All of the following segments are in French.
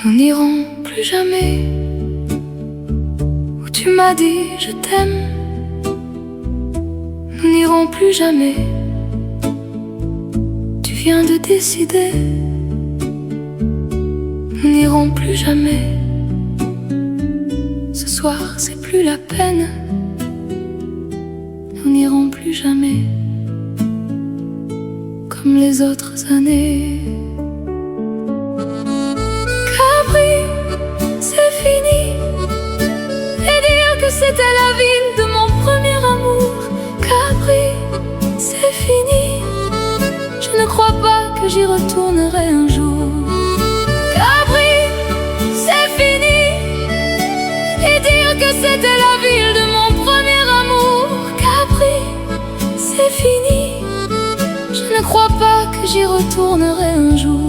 Nous n'irons plus jamais où tu m'as dit je t'aime. Nous n'irons plus jamais. Tu viens de décider. Nous n'irons plus jamais. Ce soir c'est plus la peine. Nous n'irons plus jamais comme les autres années. Capri, c'est fini. Et dire que c'était la ville de mon premier amour. Capri, c'est fini. Je ne crois pas que j'y retournerai un jour. Capri, c'est fini. Et dire que c'était la ville de mon premier amour. Capri, c'est fini. Je ne crois pas que j'y retournerai un jour.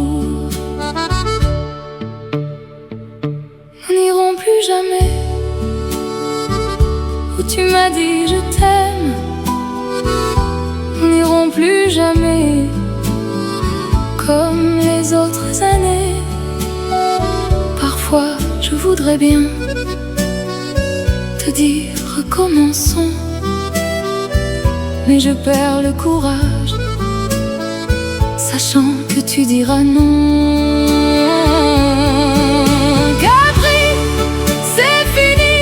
Nous n'irons plus jamais où tu m'as dit je t'aime. Nous n'irons plus jamais comme les autres années. Parfois je voudrais bien te dire recommençons, mais je perds le courage, sachant que tu diras non. Capri, c'est fini.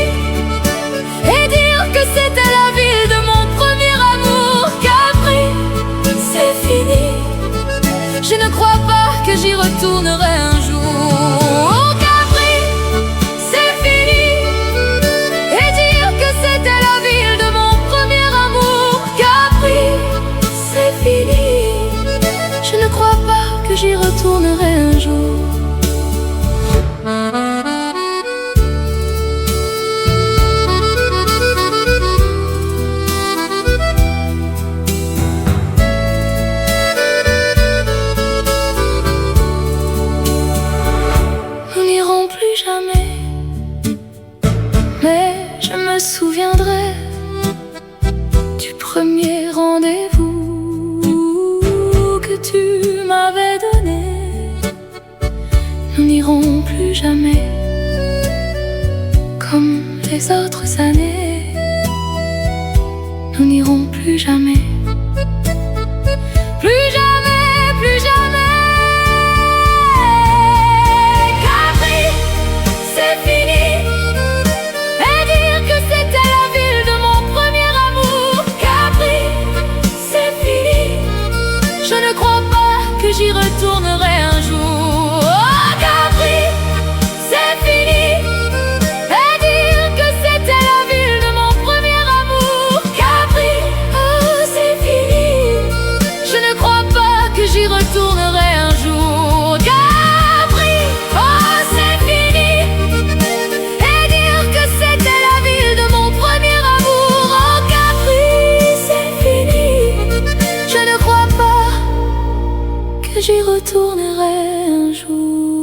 Et dire que c'était la ville de mon premier amour. Capri, c'est fini. Je ne crois pas que j'y retournerai un jour. Capri, c'est fini. Et dire que c'était la ville de mon premier amour. Capri, c'est fini. Je ne crois pas que j'y retournerai un jour. Nous n'irons plus jamais, mais je me souviendrai du premier rendez-vous que tu m'avais donné. Nous n'irons plus jamais comme les autres années. Nous n'irons plus jamais. Plus jamais, plus jamais. Capri, c'est fini. Et dire que c'était la ville de mon premier amour. Capri, c'est fini. Je ne crois pas que j'y retournerai un jour. Oh, Capri, c'est fini. Et dire que c'était la ville de mon premier amour. Capri, oh, c'est fini. Je ne crois pas que j'y retournerai un jour. Capri, oh, c'est fini. Et dire que c'était la ville de mon premier amour. Oh, Capri, c'est fini. Je ne crois pas que j'y retournerai un jour.